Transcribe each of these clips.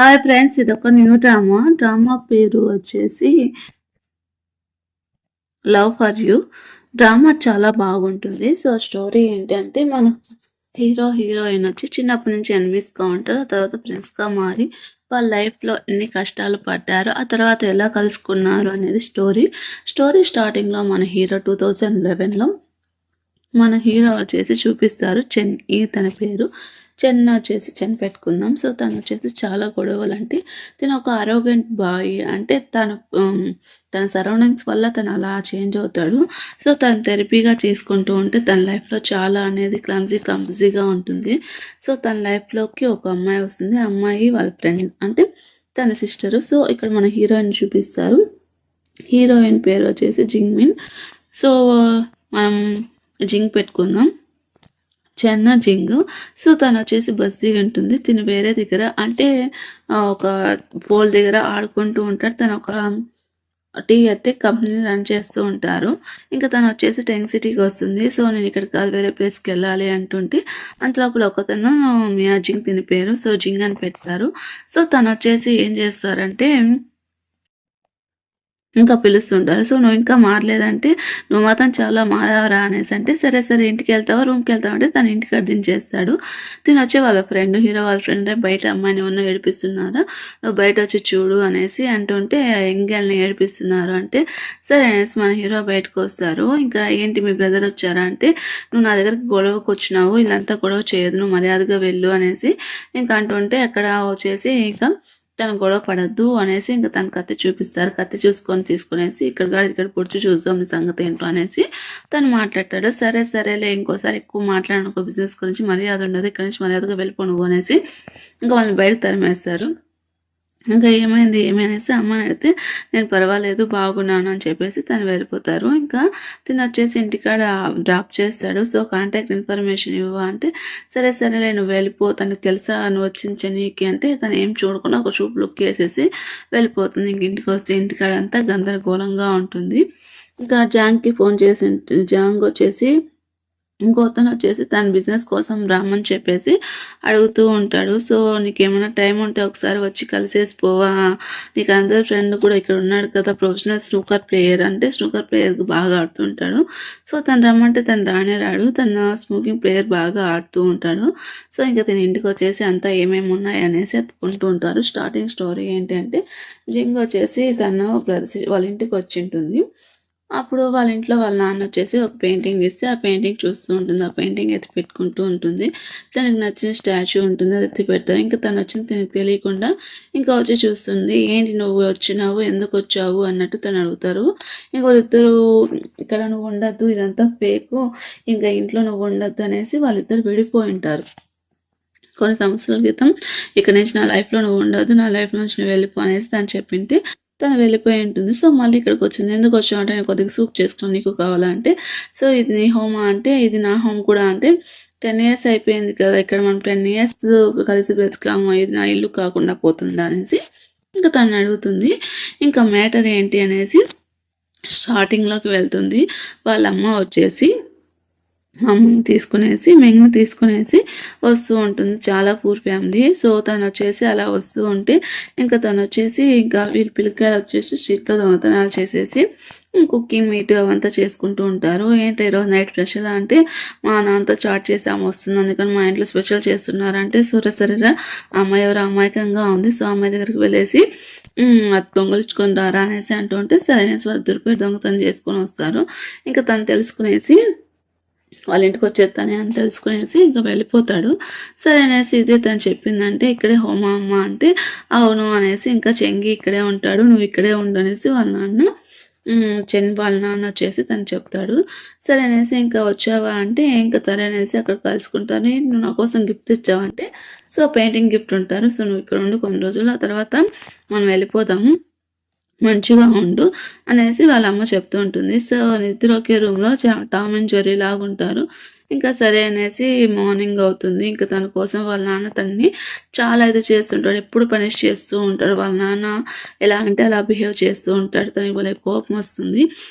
Hi friends, ఇదొక new drama పేరు వచ్చేసి లవ్ ఫర్ యూ. డ్రామా చాలా బాగుంటుంది. సో స్టోరీ ఏంటంటే మన హీరోయిన్ వచ్చి చిన్నప్పటి నుంచి ఎనిమిస్గా ఉంటారు. ఆ తర్వాత ఫ్రెండ్స్గా మారి వాళ్ళ లైఫ్లో ఎన్ని కష్టాలు పడ్డారు, ఆ తర్వాత ఎలా కలుసుకున్నారు అనేది స్టోరీ స్టార్టింగ్లో మన హీరో 2011లో మన హీరో వచ్చేసి చూపిస్తారు. తన పేరు చెన్న వచ్చేసి చెన్ పెట్టుకుందాం. సో తను వచ్చేసి చాలా గొడవలు, అంటే తను ఒక అరోగెంట్ బాయ్, అంటే తన సరౌండింగ్స్ వల్ల తను అలా చేంజ్ అవుతాడు. సో తను థెరపీగా చేసుకుంటూ ఉంటే తన లైఫ్లో చాలా అనేది క్లమ్జీగా ఉంటుంది. సో తన లైఫ్లోకి ఒక అమ్మాయి వస్తుంది. ఆ అమ్మాయి వాళ్ళ ఫ్రెండ్, అంటే తన సిస్టరు. సో ఇక్కడ మన హీరోయిన్ చూపిస్తారు. హీరోయిన్ పేరు వచ్చేసి జింగ్మిన్. సో మనం జింగ్ పెట్టుకుందాం, చెన్న జింగ్. సో తను వచ్చేసి బస్ దిగి ఉంటుంది. తిను వేరే దగ్గర, అంటే ఒక పోల్ దగ్గర ఆడుకుంటూ ఉంటారు. తను ఒక టీ అయితే కంపెనీ రన్ చేస్తూ ఉంటారు. ఇంకా తను వచ్చేసి టెంక్ సిటీకి వస్తుంది. సో నేను ఇక్కడికి కాదు వేరే ప్లేస్కి వెళ్ళాలి అంటుంటే అంతలోపల ఒకతను మియా జింగ్ తిని పేరు, సో జింగ్ అని పెడతారు. సో తను వచ్చేసి ఏం చేస్తారంటే ఇంకా పిలుస్తుంటారు. సో నువ్వు ఇంకా మారలేదంటే నువ్వు మాత్రం చాలా మారావరా అనేసి అంటే, సరే సరే ఇంటికి వెళ్తావా రూమ్కి వెళ్తావా అంటే తను ఇంటికి దించేస్తాడు. తిని వచ్చే వాళ్ళ ఫ్రెండ్, హీరో వాళ్ళ ఫ్రెండ్ బయట అమ్మాయిని ఉన్న ఏడిపిస్తున్నారా, నువ్వు బయట వచ్చి చూడు అనేసి అంటుంటే ఎంగల్ని ఏడిపిస్తున్నారు అంటే సరే అనేసి మన హీరో బయటకు వస్తారు. ఇంకా ఏంటి మీ బ్రదర్ వచ్చారా అంటే, నువ్వు నా దగ్గరికి గొడవకు వచ్చినావు, ఇలాంతా గొడవ చేయదు, నువ్వు మర్యాదగా వెళ్ళు అనేసి ఇంకా అంటుంటే అక్కడ వచ్చేసి ఇంకా తను గొడవ పడద్దు అనేసి ఇంకా తన కత్తి చూపిస్తారు. కత్తి తీసుకునేసి ఇక్కడ పొడిచి చూద్దాం నీ సంగతి ఏంటో అనేసి తను మాట్లాడతాడు. సరే సరేలే ఇంకోసారి ఎక్కువ మాట్లాడను బిజినెస్ గురించి, మర్యాద ఉండదు, ఇక్కడ నుంచి మర్యాదగా వెళ్ళిపో నువ్వు అనేసి ఇంకా వాళ్ళని బయటకు తరిమేస్తారు. ఇంకా ఏమైనేసి అమ్మని అడిగితే నేను పర్వాలేదు బాగున్నాను అని చెప్పేసి తను వెళ్ళిపోతారు. ఇంకా తిను వచ్చేసి ఇంటికాడ డ్రాప్ చేస్తాడు. సో కాంటాక్ట్ ఇన్ఫర్మేషన్ ఇవ్వవా అంటే సరే సరేలే నువ్వు వెళ్ళిపో, తనకు తెలుసా నువ్వు వచ్చిన చెన్నీకి అంటే తను ఏం చూడకుండా ఒక చూపు లుక్ వేసేసి వెళ్ళిపోతుంది. ఇంక ఇంటికి వస్తే ఇంటికాడ అంతా గందరగోళంగా ఉంటుంది. ఇంకా జాంగ్కి ఫోన్ చేసి జాంగ్ వచ్చేసి ఇంకొతను వచ్చేసి తన బిజినెస్ కోసం రమ్మని చెప్పేసి అడుగుతూ ఉంటాడు. సో నీకేమైనా టైం ఉంటే ఒకసారి వచ్చి కలిసేసి పోవా, నీకు అందరు ఫ్రెండ్ కూడా ఇక్కడ ఉన్నాడు కదా, ప్రొఫెషనల్ స్నూకర్ ప్లేయర్, అంటే స్నూకర్ ప్లేయర్కి బాగా ఆడుతుంటాడు. సో తను రమ్మంటే తను రానే రాడు, తన స్మోకింగ్ ప్లేయర్ బాగా ఆడుతూ ఉంటాడు. సో ఇంకా తన ఇంటికి వచ్చేసి అంతా ఏమేమి ఉన్నాయి అనేసి ఎత్తుకుంటూ ఉంటారు. స్టార్టింగ్ స్టోరీ ఏంటంటే జింగ్ వచ్చేసి తను వాళ్ళ ఇంటికి వచ్చి ఉంటుంది. అప్పుడు వాళ్ళ ఇంట్లో వాళ్ళ నాన్న వచ్చేసి ఒక పెయింటింగ్ ఇస్తే ఆ పెయింటింగ్ చూస్తూ ఉంటుంది. ఆ పెయింటింగ్ ఎత్తి పెట్టుకుంటూ ఉంటుంది. తనకు నచ్చిన స్టాచ్యూ ఉంటుంది, అది ఎత్తి పెడతారు. ఇంకా తను వచ్చింది తనకు తెలియకుండా ఇంకా వచ్చి చూస్తుంది. ఏంటి నువ్వు వచ్చినావు, ఎందుకు వచ్చావు అన్నట్టు తను అడుగుతారు. ఇంకా వాళ్ళిద్దరు ఇక్కడ నువ్వు ఉండద్దు, ఇదంతా ఫేకు, ఇంకా ఇంట్లో నువ్వు ఉండద్దు అనేసి వాళ్ళిద్దరు విడిపోయి ఉంటారు. కొన్ని సంవత్సరాల క్రితం ఇక్కడ నుంచి నా లైఫ్లో నువ్వు ఉండదు, నా లైఫ్ నుంచి నువ్వు వెళ్ళిపో అనేసి తను చెప్పింటే తను వెళ్ళిపోయి ఉంటుంది. సో మళ్ళీ ఇక్కడికి వచ్చింది. ఎందుకు వచ్చావు అంటే నేను కొద్దిగా సూప్ చేసుకుని నీకు కావాలంటే, సో ఇది నీ హోమా అంటే ఇది నా హోమ్ కూడా అంటే 10 years అయిపోయింది కదా ఇక్కడ మనం 10 years కలిసి బ్రతికాము, ఇది నా ఇల్లు కాకుండా పోతుందా అనేసి ఇంకా తను అడుగుతుంది. ఇంకా మ్యాటర్ ఏంటి అనేసి స్టార్టింగ్లోకి వెళ్తుంది. వాళ్ళ అమ్మ వచ్చేసి మమ్మీని తీసుకునేసి మెంగ్ని తీసుకునేసి వస్తూ ఉంటుంది. చాలా పూర్ ఫ్యామిలీ. సో తను వచ్చేసి అలా వస్తూ ఉంటే ఇంకా తను వచ్చేసి ఇంకా వీళ్ళ పిల్లకాయలు వచ్చేసి స్ట్రీట్లో దొంగతనాలు చేసేసి కుకింగ్ మీట్ అవంతా చేసుకుంటూ ఉంటారు. ఏంటి ఈరోజు నైట్ స్పెషల్ అంటే మా నాన్నతో చాట్ చేసి ఆమె వస్తుంది, అందుకని మా ఇంట్లో స్పెషల్ చేస్తున్నారంటే సరేరా అమ్మాయి ఎవరు అమాయకంగా ఉంది, సో అమ్మాయి దగ్గరికి వెళ్ళేసి అది దొంగలించుకొని రారా అనేసి అంటుంటే సరే అనేసి వాళ్ళు దొరికిపోయి దొంగతనం చేసుకొని వస్తారు. ఇంకా తను తెలుసుకునేసి వాళ్ళ ఇంటికి వచ్చేస్తానే అని తెలుసుకునేసి ఇంకా వెళ్ళిపోతాడు. సరే అనేసి ఇదే తను చెప్పిందంటే ఇక్కడే హోమా అమ్మ అంటే అవును అనేసి ఇంకా చెంగి ఇక్కడే ఉంటాడు, నువ్వు ఇక్కడే ఉండు అనేసి వాళ్ళ నాన్న వాళ్ళ నాన్న వచ్చేసి తను చెప్తాడు. సరే అనేసి ఇంకా వచ్చావా అంటే ఇంకా సరే అనేసి అక్కడ కలుసుకుంటాను. నువ్వు నా కోసం గిఫ్ట్ ఇచ్చావంటే సో పెయింటింగ్ గిఫ్ట్ ఉంటారు, సో నువ్వు ఇక్కడ ఉండి కొన్ని రోజులు, ఆ తర్వాత మనం వెళ్ళిపోతాము, మంచిగా ఉండు అనేసి వాళ్ళ అమ్మ చెప్తూ ఉంటుంది. సో ఇద్దరు ఒకే రూమ్లో టామ్ అండ్ జెర్రీ లాగా ఉంటారు. ఇంకా సరే అనేసి మార్నింగ్ అవుతుంది. ఇంకా తన కోసం వాళ్ళ నాన్న తనని చాలా ఇది చేస్తుంటాడు, ఎప్పుడు పనిష్ చేస్తూ ఉంటాడు. వాళ్ళ నాన్న ఎలా అంటే అలా బిహేవ్ చేస్తూ ఉంటాడు. తనకి వాళ్ళ కోపం వస్తుంది.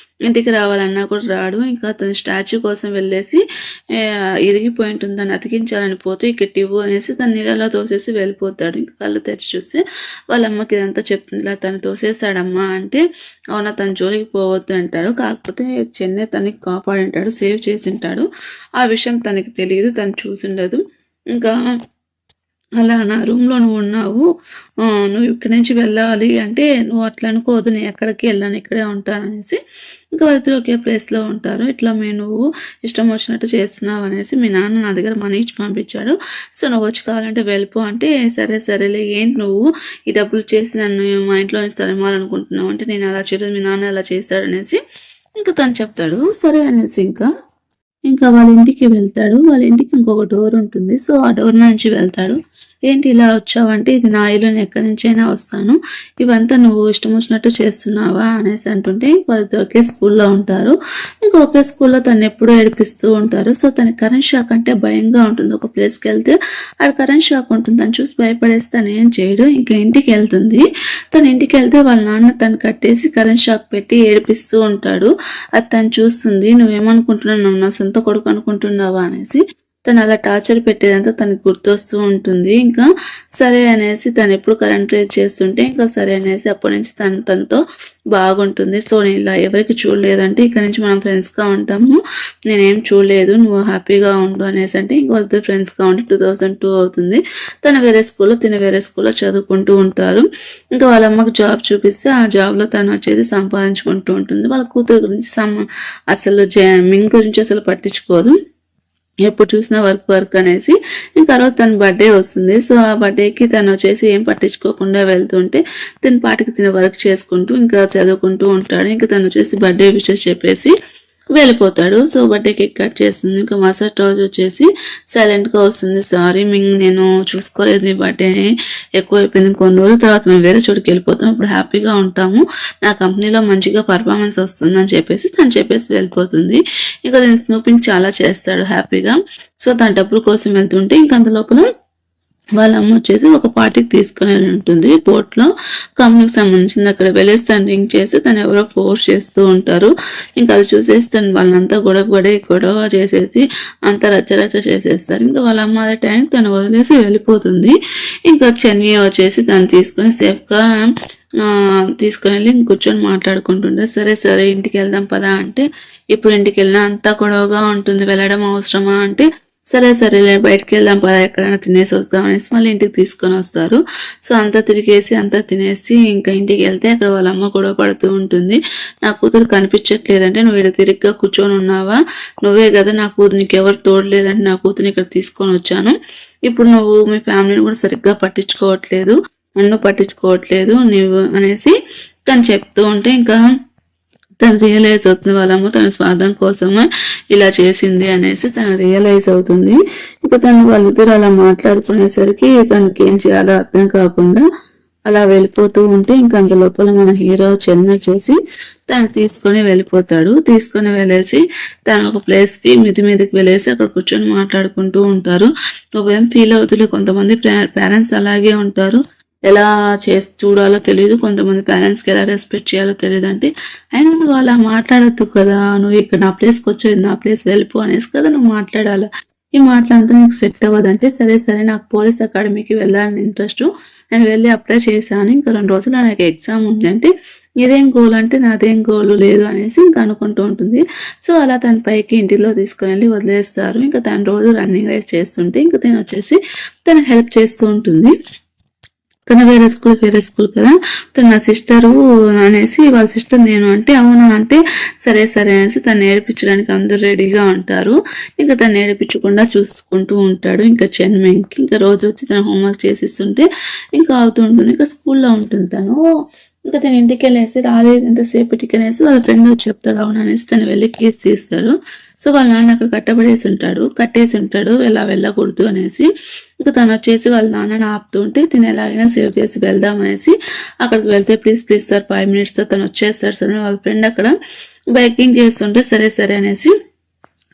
ఇంటికి రావాలన్నా కూడా రాడు. ఇంకా అతని స్టాచ్యూ కోసం వెళ్ళేసి ఇరిగిపోయి ఉంటుంది, దాన్ని అతికించాలని పోతే ఇక్కడ ఇవ్వు అనేసి తను నీళ్ళలో తోసేసి వెళ్ళిపోతాడు. ఇంకా కళ్ళు తెరిచి చూస్తే వాళ్ళ అమ్మకి ఇదంతా చెప్తుంది, ఇలా తను తోసేస్తాడమ్మా అంటే, అవునా తన జోలికి పోవద్దు అంటాడు. కాకపోతే చెన్నై తనకి కాపాడింటాడు, సేవ్ చేసింటాడు. ఆ విషయం తనకి తెలియదు, తను చూసిండదు. ఇంకా అలా నా రూమ్లో నువ్వు ఉన్నావు, నువ్వు ఇక్కడి నుంచి వెళ్ళాలి అంటే నువ్వు అట్లా అనుకోవద్దు, నేను ఎక్కడికి వెళ్ళాను, ఇక్కడే ఉంటాను అనేసి. ఇంకా వాళ్ళిద్దరు ఒకే ప్లేస్లో ఉంటారు. ఇట్లా నువ్వు ఇష్టం వచ్చినట్టు చేస్తున్నావు అనేసి మీ నాన్న నా దగ్గర మనీ ఇచ్చి పంపించాడు, సో నువ్వు వచ్చి కావాలంటే వెళ్ళిపో అంటే, సరేలే ఏంటి నువ్వు ఈ డబ్బులు చేసి నన్ను మా ఇంట్లో నుంచి తరిమాలనుకుంటున్నావు అంటే, నేను అలా చేయలేదు, మీ నాన్న అలా చేస్తాడు అనేసి ఇంకా తను చెప్తాడు. సరే అనేసి ఇంకా వాళ్ళ ఇంటికి వెళ్తాడు. వాళ్ళ ఇంటికి ఇంకొక డోర్ ఉంటుంది, సో ఆ డోర్ నుంచి వెళ్తాడు. ఏంటి ఇలా వచ్చావంటే, ఇది నా ఇల్లు, నేను ఎక్కడి నుంచైనా వస్తాను, ఇవంతా నువ్వు ఇష్టం వచ్చినట్టు చేస్తున్నావా అనేసి అంటుంటే, వాళ్ళు ఒకే స్కూల్లో ఉంటారు. ఇంకా ఒకే స్కూల్లో తను ఎప్పుడూ ఏడిపిస్తూ ఉంటారు. సో తనకి కరెంట్ షాక్ అంటే భయంగా ఉంటుంది. ఒక ప్లేస్కి వెళ్తే ఆడ కరెంట్ షాక్ ఉంటుంది, తను చూసి భయపడేసి తను ఏం చేయడు. ఇంకా ఇంటికి వెళ్తుంది. తను ఇంటికి వెళ్తే వాళ్ళ నాన్న తను కట్టేసి కరెంట్ షాక్ పెట్టి ఏడిపిస్తూ ఉంటాడు. అది తను చూస్తుంది. నువ్వేమనుకుంటున్నావు, నువ్వు నా సొంత కొడుకు అనుకుంటున్నావా అనేసి. తను అలా టార్చర్ పెట్టేదంతా తనకు గుర్తొస్తూ ఉంటుంది. ఇంకా సరే అనేసి తను ఎప్పుడు కరెంట్ చేస్తుంటే, ఇంకా సరే అనేసి అప్పటి నుంచి తనతో బాగుంటుంది. సో నేను ఇలా ఎవరికి చూడలేదంటే, ఇక్కడ నుంచి మనం ఫ్రెండ్స్గా ఉంటాము, నేనేం చూడలేదు, నువ్వు హ్యాపీగా ఉండు అనేసి అంటే, ఇంకొకరితో ఫ్రెండ్స్గా ఉండి 2002 అవుతుంది. తను వేరే స్కూల్లో, తిన వేరే స్కూల్లో చదువుకుంటూ ఉంటారు. ఇంకా వాళ్ళ అమ్మకు జాబ్ చూపిస్తే ఆ జాబ్లో తను వచ్చేది సంపాదించుకుంటూ ఉంటుంది. వాళ్ళ కూతురు గురించి అసలు మింగ్ గురించి అసలు పట్టించుకోదు, ఎప్పుడు చూసినా వర్క్ అనేసి. ఇంకా రోజు తన బర్త్డే వస్తుంది. సో ఆ బర్త్డేకి తను వచ్చేసి ఏం పట్టించుకోకుండా వెళ్తుంటే, తన పాటికి తిన వర్క్ చేసుకుంటూ ఇంకా చదువుకుంటూ ఉంటాడు. ఇంకా తను వచ్చేసి బర్త్డే విషెస్ చెప్పేసి వెళ్ళిపోతాడు. సో బర్త్డే కేక్ కట్ చేస్తుంది. ఇంకా మరుసటి రోజు వచ్చేసి సైలెంట్గా వస్తుంది, సారీ నేను చూసుకోలేదు, నీ బర్త్డేని ఎక్కువ అయిపోయింది, కొన్ని రోజుల తర్వాత మేము వేరే చోటుకి వెళ్ళిపోతాం, ఇప్పుడు హ్యాపీగా ఉంటాము, నా కంపెనీలో మంచిగా పర్ఫార్మెన్స్ వస్తుందని చెప్పేసి వెళ్ళిపోతుంది. ఇంకా దీన్ని స్నూపింగ్ చాలా చేస్తాడు హ్యాపీగా. సో తన డబ్బుల కోసం వెళ్తుంటే, ఇంక అంత లోపల వాళ్ళ అమ్మ వచ్చేసి ఒక పార్టీకి తీసుకుని ఉంటుంది పోర్ట్లో, కంపెనీకి సంబంధించింది. అక్కడ వెళ్ళేసి తను రింగ్ చేసి తను ఎవరో ఫోర్స్ చేస్తూ ఉంటారు. ఇంకా అది చూసేసి తను వాళ్ళంతా గొడవ చేసేసి అంతా రచ్చ చేసేస్తారు. ఇంకా వాళ్ళ అమ్మ అదే టైంకి తను వదిలేసి వెళ్ళిపోతుంది. ఇంకా చెన్నై వచ్చేసి తను తీసుకుని సేఫ్గా తీసుకుని వెళ్ళి కూర్చొని మాట్లాడుకుంటుండే. సరే ఇంటికి వెళ్దాం పదా అంటే, ఇప్పుడు ఇంటికి వెళ్ళినా అంతా గొడవగా ఉంటుంది, వెళ్ళడం అవసరమా అంటే, సరేలే బయటకు వెళ్దాం పదా, ఎక్కడైనా తినేసి వస్తాం అనేసి మళ్ళీ ఇంటికి తీసుకొని వస్తారు. సో అంతా తిరిగేసి అంతా తినేసి ఇంకా ఇంటికి వెళ్తే అక్కడ వాళ్ళ అమ్మ గొడవ పడుతూ ఉంటుంది. నా కూతురు కనిపించట్లేదంటే, నువ్వు ఇక్కడ తిరిగ్గా కూర్చొని ఉన్నావా, నువ్వే కదా నా కూతురు, నీకు ఎవరు తోడలేదంటే నా కూతురుని ఇక్కడ తీసుకొని వచ్చాను, ఇప్పుడు నువ్వు మీ ఫ్యామిలీని కూడా సరిగ్గా పట్టించుకోవట్లేదు, నన్ను పట్టించుకోవట్లేదు నీవు అనేసి తను చెప్తూ ఉంటే, ఇంకా తను రియలైజ్ అవుతుంది వాళ్ళమ్మ తన స్వార్థం కోసమే ఇలా చేసింది అనేసి తను రియలైజ్ అవుతుంది. ఇంకా తను వాళ్ళిద్దరు అలా మాట్లాడుకునేసరికి తనకి ఏం చేయాలో అర్థం కాకుండా అలా వెళ్ళిపోతూ ఉంటే, ఇంకా అంత లోపల మన హీరో చెన్నై చేసి తను తీసుకొని వెళ్ళిపోతాడు. తీసుకొని వెళ్ళేసి తను ఒక ప్లేస్ కి మీదకి వెళ్ళేసి అక్కడ కూర్చొని మాట్లాడుకుంటూ ఉంటారు. నువ్వేం ఫీల్ అవుతుంది, కొంతమంది పేరెంట్స్ అలాగే ఉంటారు, ఎలా చూడాలో తెలియదు, కొంతమంది పేరెంట్స్కి ఎలా రెస్పెక్ట్ చేయాలో తెలియదు అంటే, అయినా నువ్వు అలా మాట్లాడద్దు కదా, నువ్వు ఇక్కడ నా ప్లేస్కి వచ్చేది, నా ప్లేస్ వెళ్ళిపో అనేసి కదా నువ్వు మాట్లాడాలి, ఈ మాటలంతా నీకు సెట్ అవ్వదంటే, సరే నాకు పోలీస్ అకాడమీకి వెళ్ళాలని ఇంట్రెస్ట్, నేను వెళ్ళి అప్లై చేశాను, ఇంకా 2 రోజులు నాకు ఎగ్జామ్ ఉంది అంటే, ఇదేం గోల్ అంటే నాదేం గోల్ లేదు అనేసి ఇంకా అనుకుంటూ ఉంటుంది. సో అలా తన పైకి ఇంటిలో తీసుకుని వెళ్ళి వదిలేస్తారు. ఇంకా తను రోజు రన్నింగ్ రేస్ చేస్తుంటే, ఇంకా తను వచ్చేసి తనకు హెల్ప్ చేస్తూ ఉంటుంది. తన వేరే స్కూల్ కదా, తన నా సిస్టరు అనేసి, వాళ్ళ సిస్టర్ నేను అంటే, అవునా అంటే సరే అనేసి తను నేర్పించడానికి అందరూ రెడీగా ఉంటారు. ఇంకా తను నేర్పించకుండా చూసుకుంటూ ఉంటాడు. ఇంకా చెన్మెంకి ఇంకా రోజు వచ్చి తన హోంవర్క్ చేసిస్తుంటే ఇంకా అవుతూ ఉంటుంది. ఇంకా స్కూల్లో ఉంటుంది తను. ఇంకా తను ఇంటికి వెళ్ళేసి రాలేదు ఎంతసేపటికి అనేసి వాళ్ళ ఫ్రెండ్ వచ్చి చెప్తాడు, అవును అనేసి తను వెళ్ళి కేసు తీస్తాడు. సో వాళ్ళ నాన్న అక్కడ కట్టేసి ఉంటాడు ఎలా వెళ్ళకూడదు అనేసి. ఇంకా తను వచ్చేసి వాళ్ళ నాన్నని ఆపుతూ ఉంటే, తిని ఎలాగైనా సేవ్ చేసి వెళ్దాం అనేసి అక్కడికి వెళ్తే, ప్లీజ్ సార్ 5 minutes తో తను వచ్చేస్తాడు సార్. వాళ్ళ ఫ్రెండ్ అక్కడ బైకింగ్ చేస్తుంటే సరే అనేసి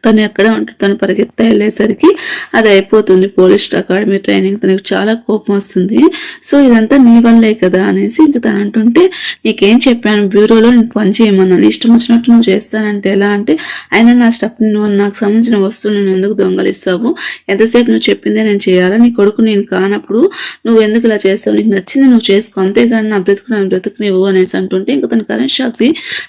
తను ఎక్కడ ఉంటుంది, తను పరిగెత్తా వెళ్ళేసరికి అది అయిపోతుంది పోలీస్ అకాడమీ ట్రైనింగ్. తనకు చాలా కోపం వస్తుంది. సో ఇదంతా నీ వల్లే కదా అనేసి ఇంకా తను అంటుంటే, నీకేం చెప్పాను, బ్యూరోలో నేను పని చేయమన్నాను, ఇష్టం వచ్చినట్టు నువ్వు చేస్తానంటే ఎలా అంటే, అయినా నా స్టఫ్ నువ్వు నాకు సంబంధించిన వస్తువులు నేను ఎందుకు దొంగలిస్తావు, ఎంతసేపు నువ్వు చెప్పిందే నేను చేయాలా, నీ కొడుకు నేను కానప్పుడు నువ్వు ఎందుకు ఇలా చేస్తావు, నీకు నచ్చింది నువ్వు చేసుకో, అంతేగాని నా బ్రతుకు నన్ను బ్రతుకునివ్వు అనేసి అంటుంటే ఇంకా తన కరెంట్ షాక్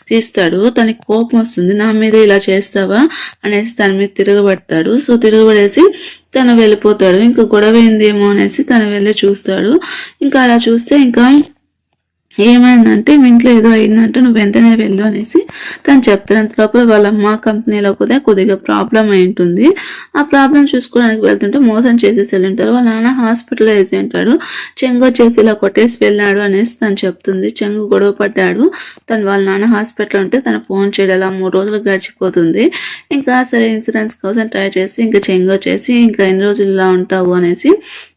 తీస్తాడు. తనకి కోపం వస్తుంది, నా మీద ఇలా చేస్తావా అనేసి తన మీద తిరగబడతాడు. సో తిరగబడేసి తను వెళ్ళిపోతాడు. ఇంకా గొడవ ఏందేమో అనేసి తను వెళ్ళి చూస్తాడు. ఇంకా అలా చూస్తే ఇంకా ఏమైందంటే, మీ ఇంట్లో ఏదో అయిందంటే నువ్వు వెంటనే వెళ్ళు అనేసి తను చెప్తాను. అంత లోపల వాళ్ళ అమ్మ కంపెనీలో కూడా కొద్దిగా ప్రాబ్లం అయి ఉంటుంది. ఆ ప్రాబ్లం చూసుకోవడానికి వెళ్తుంటే మోసం చేసేసి వెళ్ళింటారు. వాళ్ళ నాన్న హాస్పిటల్ వేసి ఉంటాడు. చెంగు వచ్చేసి ఇలా కొట్టేసి వెళ్ళాడు అనేసి తను చెప్తుంది. చెంగు గొడవ పడ్డాడు. తను వాళ్ళ నాన్న హాస్పిటల్ ఉంటే తను ఫోన్ చేయడం, అలా 3 రోజులు గడిచిపోతుంది. ఇంకా సరే ఇన్సూరెన్స్ కోసం ట్రై చేసి ఇంకా చెంగు వచ్చేసి ఇంకా ఎన్ని రోజులు ఇలా ఉంటావు అనేసి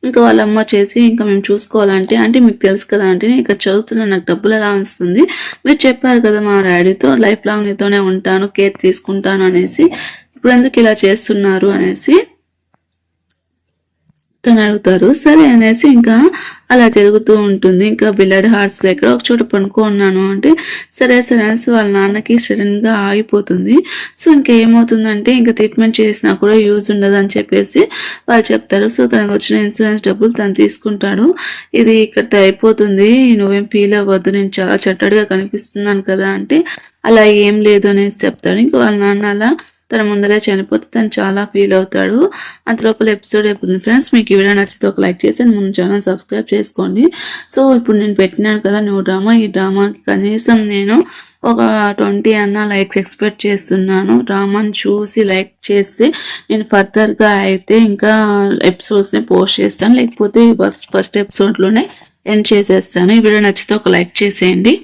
ఇంకా వాళ్ళ అమ్మ చేసి ఇంకా మేము చూసుకోవాలంటే, అంటే మీకు తెలుసు కదా అంటే నేను ఇక్కడ చదువుతున్నా, నాకు డబ్బులు ఎలా వస్తుంది, మీరు చెప్పారు కదా మా డాడీతో లైఫ్ లాంగ్ నీతోనే ఉంటాను, కేర్ తీసుకుంటాను అనేసి, ఇప్పుడు ఎందుకు ఇలా చేస్తున్నారు అనేసి తను అడుగుతారు. సరే అనేసి ఇంకా అలా జరుగుతూ ఉంటుంది. ఇంకా బిల్లడ్ హార్ట్స్ లో ఎక్కడ ఒక చోట పనుకో ఉన్నాను అంటే, సరే సరే అనేసి వాళ్ళ నాన్నకి సడన్ గా ఆగిపోతుంది. సో ఇంకా ఏమవుతుందంటే, ఇంకా ట్రీట్మెంట్ చేసినా కూడా యూజ్ ఉండదు అని చెప్పేసి వాళ్ళు చెప్తారు. సో తనకు వచ్చిన ఇన్సూరెన్స్ డబ్బులు తను తీసుకుంటాడు. ఇది ఇక్కడ అయిపోతుంది, నువ్వేం ఫీల్ అవ్వద్దు, నేను చాలా చెట్టడిగా కనిపిస్తున్నాను కదా అంటే, అలా ఏం లేదు అనేసి చెప్తాడు. ఇంకా వాళ్ళ నాన్న అలా తన ముందరే చనిపోతే తను చాలా ఫీల్ అవుతాడు. అంత లోపల ఎపిసోడ్ అయిపోతుంది. ఫ్రెండ్స్, మీకు ఈ వీడియో నచ్చితే ఒక లైక్ చేసి మన ఛానల్ సబ్స్క్రైబ్ చేసుకోండి. సో ఇప్పుడు నేను పెట్టినాను కదా న్యూ డ్రామా, ఈ డ్రామాకి కనీసం నేను ఒక 20 అన్న లైక్స్ ఎక్స్పెక్ట్ చేస్తున్నాను. డ్రామాని చూసి లైక్ చేస్తే నేను ఫర్దర్గా అయితే ఇంకా ఎపిసోడ్స్ని పోస్ట్ చేస్తాను, లేకపోతే ఫస్ట్ ఎపిసోడ్లోనే ఎండ్ చేసేస్తాను. ఈ వీడియో నచ్చితే ఒక లైక్ చేసేయండి.